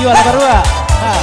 juara barua. Nah.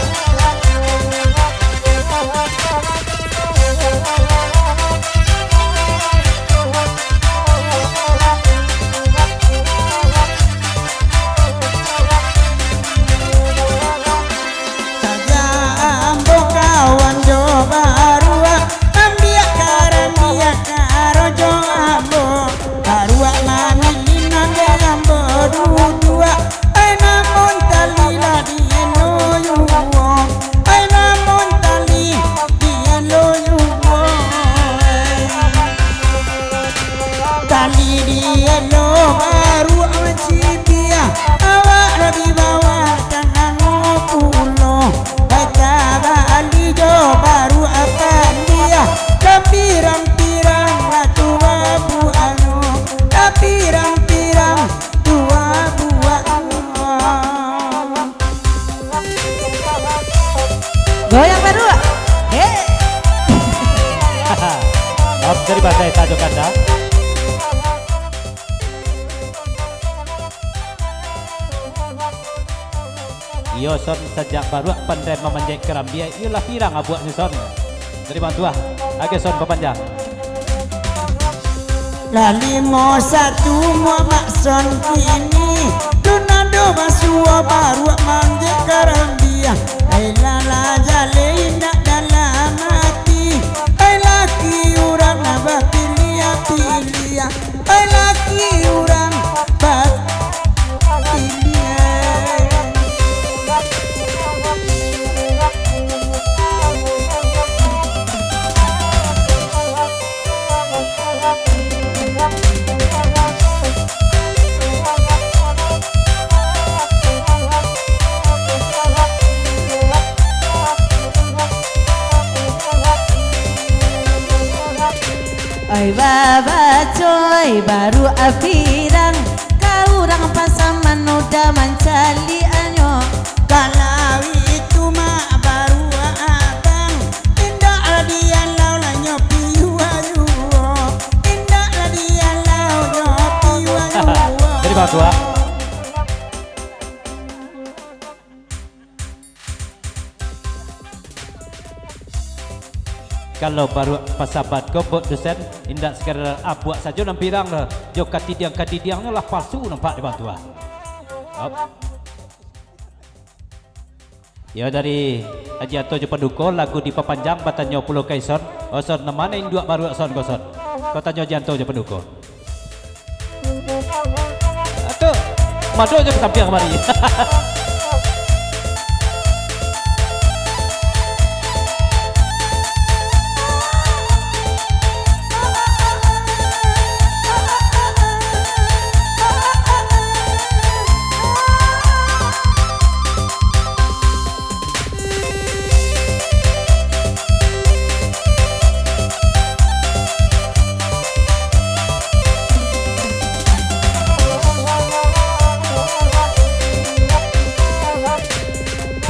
Goyang baru. Dari bahasa Tajo Kanda. Iyo son sejak baru pandai memanjat kerambia. Iyalah pirang abuaknya son. Dari bantua. Age son pepanjang. Lali mo satu mo makson kini. Lunado basua baru manjat kerambia. Ailala jale indah dalam hati. Ai laki orang nabah pilih pilih. Ai laki orang bak pilih. Oi baba coy baru apirang kau orang pasaman udah mencali anyo Kalau itu mah baru abang indah ladian lau la nyopi wayu indah ladian lau nyopi wayu. Dari bantua. Kalau baru pasabat kobot dosen indak sekadar abuak saja nampirang lah. Jo katidiang lah palsu nampak di bantua. Ya dari Haji Ato je Paduko lagu di Papanjang batanyo Pulau Kaison. Oson namanya induk baru son koson. Kau tanya Haji Ato je Paduko. Ato madu je kesampiang kemari.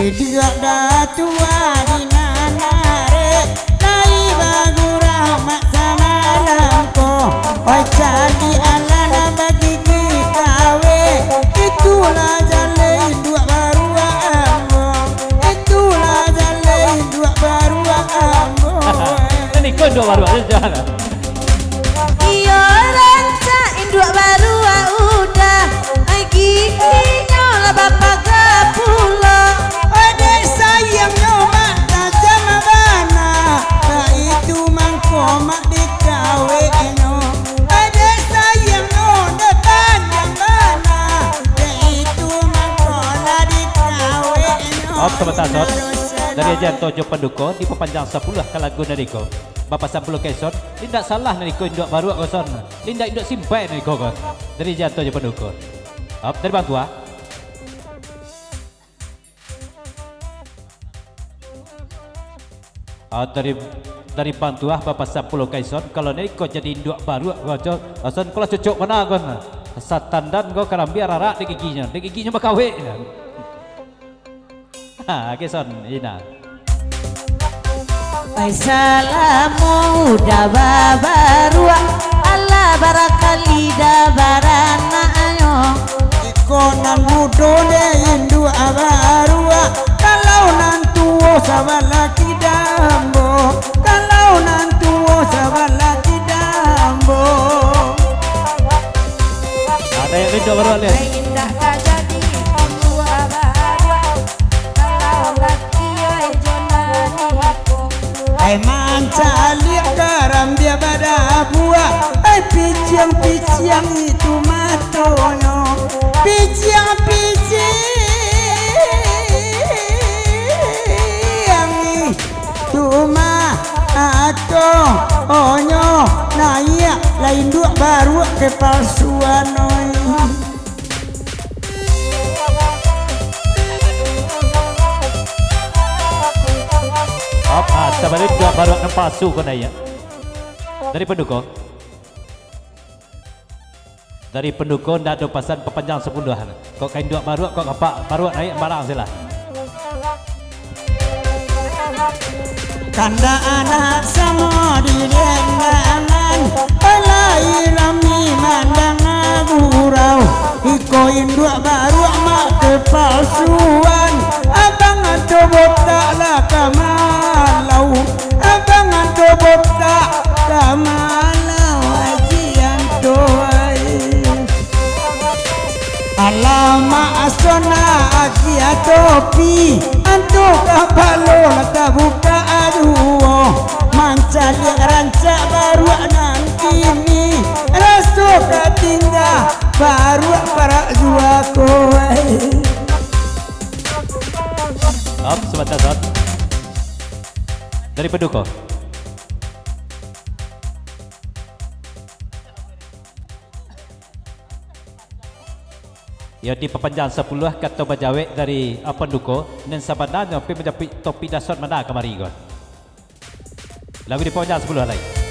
Dia dah tua di nanare, lai bagurah mak sama lampo. Oi candi alana bagi kawe, itulah jalan dua baru ambo. Itulah jalan dua baru ambo. Ini kau dua baru aja jangan. iyo ranca induk baru udah giginya lah bapak gapulo Adek sayangnya mak tajam bana, tak itu mangko mak dikawe eno. Adek sayangnya dah tajam bana, tak itu mangko lah dikawe eno. Sebentar son. Dari Haji Ato je Paduko di Papanjang 10 kalagu nariko. Bapak 10 Kaison, tidak salah nariko induk baru koson. Linda induk simpai nariko kon. Dari Haji Ato je Paduko. Dari bantua. Dari bantua Bapak 10 Kaison. Kalau nariko jadi induk baru koson kalau cocok mana kon. Satandan kau karambi rarak di giginya bakawe. Ha, Kaison ina. Assalamu udah baru Allah barakali dabarana ayo Ikonan mudone indu abarua, sabalaki dambo, kalau nantuo sabalaki dambo. Ada yang rindu baru lihat. Indah jadi dua baru kalau laki jonaniko. Ay mancali garam dia pada buah. Ay piciang itu matonyo, piciang itu mato onyo. Nah iya lain dua baru kepalsuan oi. Sabalik dua baru akan palsu kan ya. Dari pendukung. Dari pendukung dah ada pasan pepanjang 10-an. Kok kain dua baru kok apa baru naik barang sila. Kanda anak sama di dengangan, alai rami mandang gurau. Ikoin dua baru mak kepalsuan. Abang anto botak lah kamalau, abang anto botak kamalau ajian doai. Alama asona agia topi, anto kapalo lata buka aduo. Mancali rancak baru nang kini, raso katingga baru para juako. Sebentar Sot. Dari pendukung. Ya di pepanjang 10 kata bajawek dari apa duko dan sabananya pi menjadi topi dasar mana kemari gon. Lagu di pepanjang 10 lagi.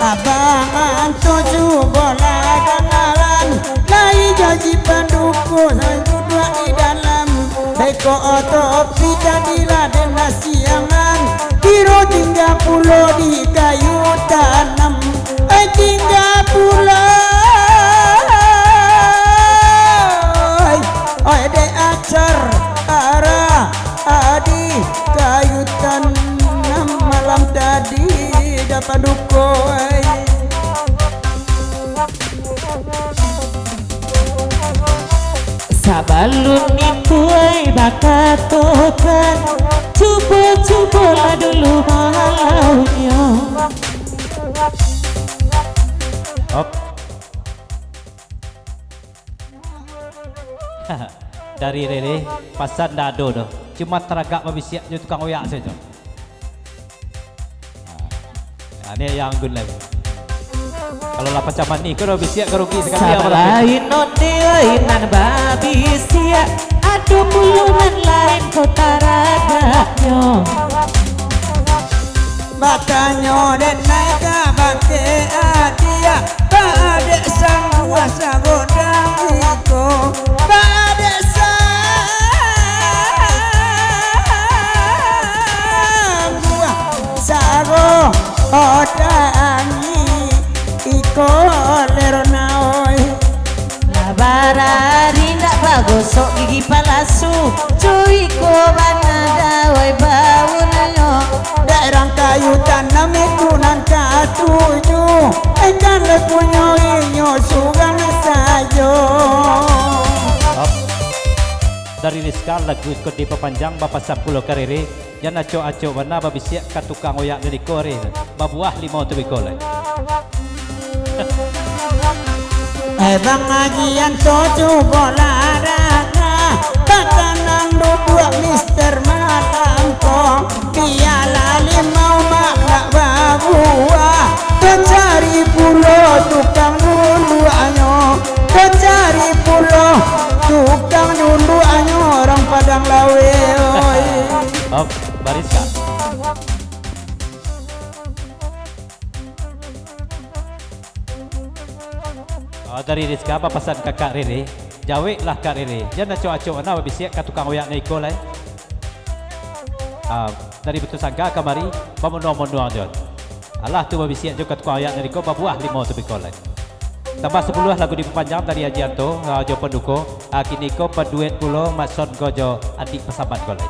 Abang tujuh bola kenalan, lai janji pendukung dua di dalam. Beko otopi jadilah dan nasiangan, kiro 30 di kayu tanam. 30 oi de acar arah adi kayu tanam malam tadi dapat dukoi. Sabalun nipuai bakatokan, cuba lah dulu malaunya. Op. Dari Rere pasan dado doh. Cuma teragak babisiak je tukang oyak saja. Nah, ini yang gun lagi. Kalau lapan caman ni kau babisiak kau rugi sekali. Sabar lain nonde nan babisiak, aduh puluhan lain kau taragaknya. Batanyo dan naik bangke adia, pada sang kuasa godang iko, pada sang sago odangi iko leronaoi. Labarari nak bagosok gigi palasu, cuy ko banadawai baunayo. Daerah kayu tanam ikunan katuju, ikan lepunyo inyo sugan sayo. Dari Rizka lagu ikut di pepanjang Bapak Sampulo Karere yang aco-aco mana babisiak katukang oyak dari Korea babuah 5 tubiko lagi. Bang ajian tujuh bola raga, takanan dua Mister Malampo, piala 5 makna babua, mencari pulau dari Rizka apa pesan kakak Rere, jawek lah kak Rere, jangan acok-acok na bisiak kat tukang oyak neko lah. Dari betul sangka kamari pamunua-munua jon. Allah tu bisiak juga tukang oyak neko babuah 5 tu bikolah. Tambah 10 lagu diperpanjang dari Ajianto, Jo Penduko, kini ko berduet pulo Mason Gojo adik pesahabat kolej.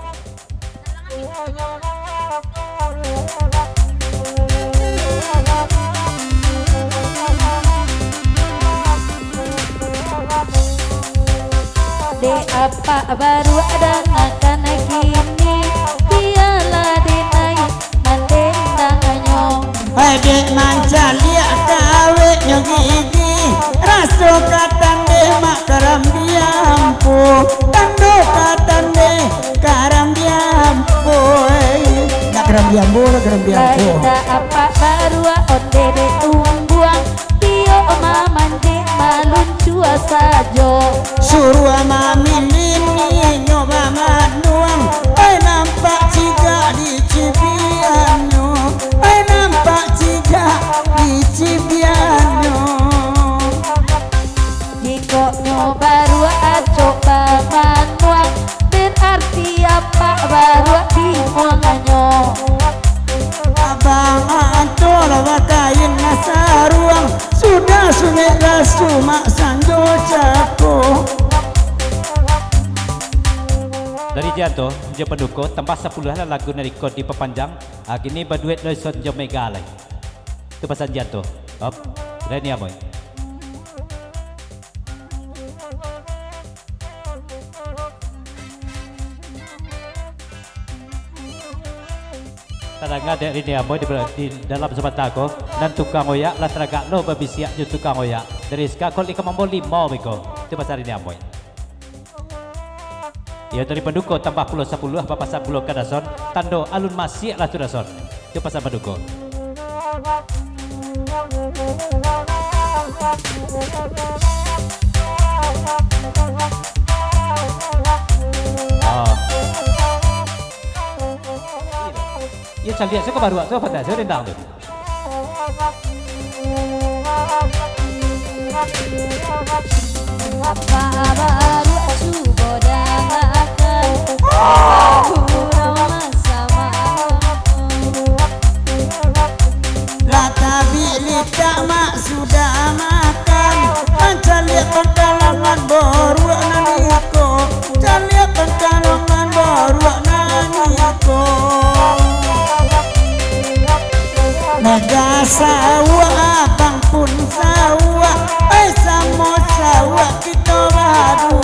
De apa baru ada akan kini dialah dinaik mandendang anyong. Dek manca liak kawe nyogigi raso katan de mak karam diampu tando katan de karam diampu nak karam diampu Ada apa baru onde de tumbuang tio mamande malun cua sajo suruh ama milini nyoba manuang nampak ciga di cibiano nampak ciga di cibiano jiko nyoba rua coba manuang berarti apa baru dimuanganyo abang antol bakain nasaruang sudah sungai rasu mak sanjo cako. Dari Janto, Jo Penduko, tambah 10 lah lagu narikot di pepanjang. Kini berduet Loison Jo Mega lah. Itu pesan Janto. Op, Reni Amoy. Tadanga dari Reni Amoy di dalam sebentar ko dan tukang oyak lah teragak lo berbisiak jo tukang oyak. Dari sekarang kau ikan mambo 5 beko. Itu pesan Reni Amoy. Ya dari Penduko tambah pulau 10 apa pasal pulau Kadason tando alun masih lah tu dason itu pasal Penduko. Iya saya lihat saya baru saya pada saya rendang tu. apa baru subodangakan kurang sama Lata bilik tak mak sudah makan mencaliak pengkalangan baru naniko caliak pengkalangan baru naniko Naga sawah abang pun sawah samo sawah kita baru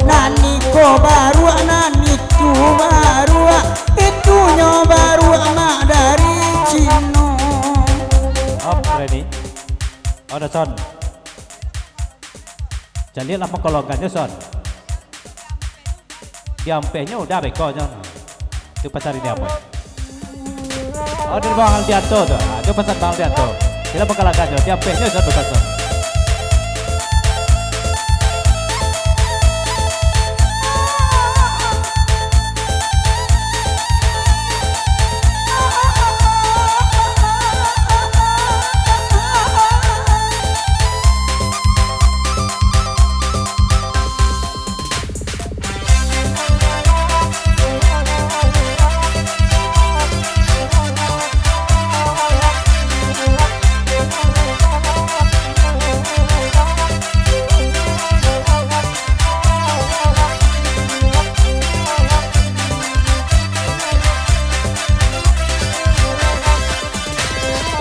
naniko baru naniku baru itunya baru mak dari Cino. Op ready. Oh son. Jadi lah pengkolongannya son. Diampenya udah bekonya. Itu pasar ini apa? Oh dari Bang Aldianto tuh. Itu pasar Bang Aldianto. Kita pengkolongannya diampenya son bukan son.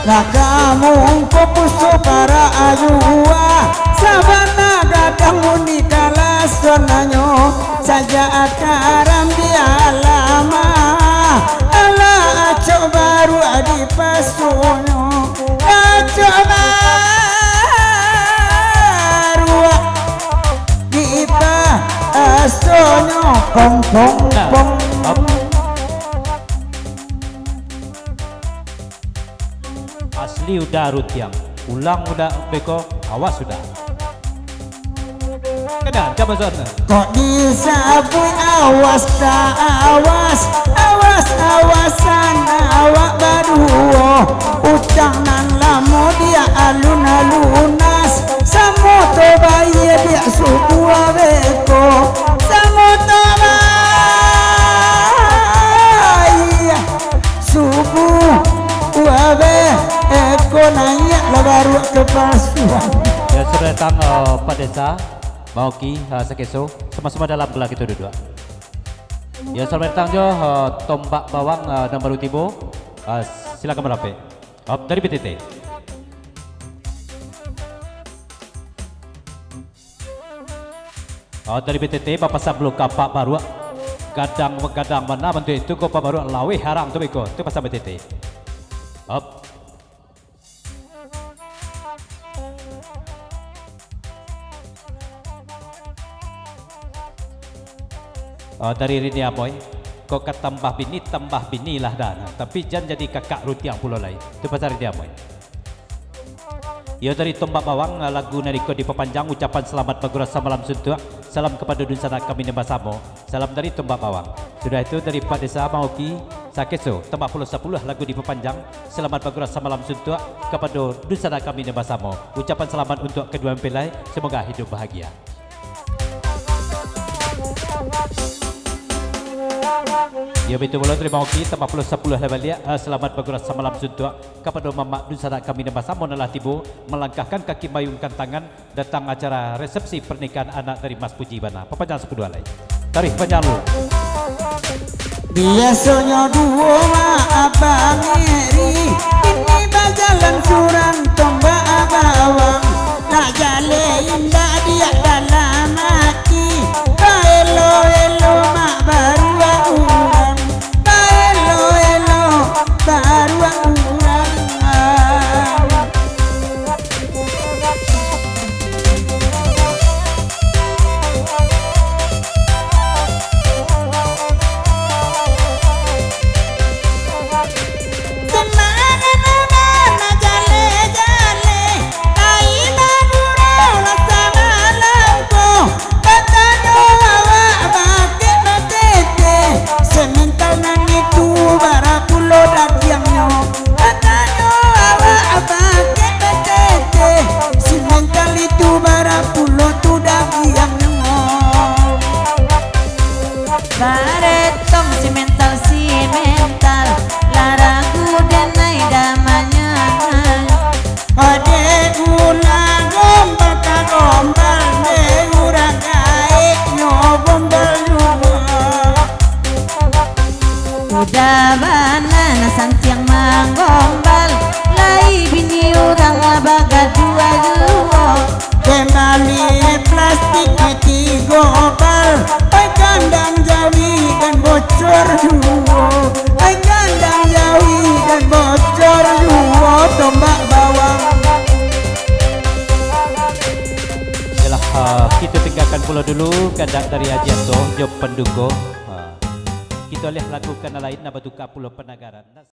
Kamu puso para ayuwa sabana gadang muni kala sonanyo saja akaram dia lama ala acok baru adi pasunyo acok baru di ipa asonyo pong pong pong asli udah rutiang ulang udah beko awas sudah kedan coba sana kok disabui awas tak awas awas awasan awak baru utang nan lamu dia alun alunas samut kepasuan. Ya sudah datang Pak Desa, Mauki, Sakeso, sama-sama dalam gelar itu dua. Ya selamat datang jo tombak bawang nomor tibo. Silakan merape. Dari PTT. Dari PTT Bapak Sablo Kapak Baru. Gadang mana bentuk itu kau Pak Baru lawe harang tu beko. Tu pasal PTT. Dari Rini Amoy, kau kata tambah bini lah dah. Tapi jangan jadi kakak rutiang pulau lain. Itu pasal Rini Amoy. Ya dari tombak bawang lagu nariko diperpanjang ucapan selamat bagurasa malam suntuk. Salam kepada dunsana kami Nembasamo. Salam dari tombak bawang. Sudah itu dari Pak Desa Mauki Sakeso tombak 10 lagu diperpanjang. Selamat bagurasa malam suntuk kepada dunsana kami Nembasamo. Ucapan selamat untuk kedua mempelai. Semoga hidup bahagia. Ya betul boleh terima kasih tambah 10 level dia. Selamat bagurasa malam suntuk kepada Mamak Dunsana kami Nembasamo nalah tibu melangkahkan kaki mayungkan tangan datang acara resepsi pernikahan anak dari Mas Puji Bana. Perpanjang 10 lagi. Tarikh panjang dulu. Biasanya dua abang eri ini bajalan surang tombak bawang nak jale indah dia dalam hati elo mak baru orang elo baru orang. Baretong simental laragu dan naik damanya. Ode ulang gombal ka gombal ne urang gae nyo gombal Udah banana santiang manggombal lai bini urang baga dua. kembali plastik mati gobal ai kandang jawi dan bocor duo ai kandang jawi dan bocor duo tombak bawang. Yalah, kita tinggalkan pula dulu kandak dari Ajianto Job Penduko. Kita lihat lagu kana lain na batuka pulau Penagaran.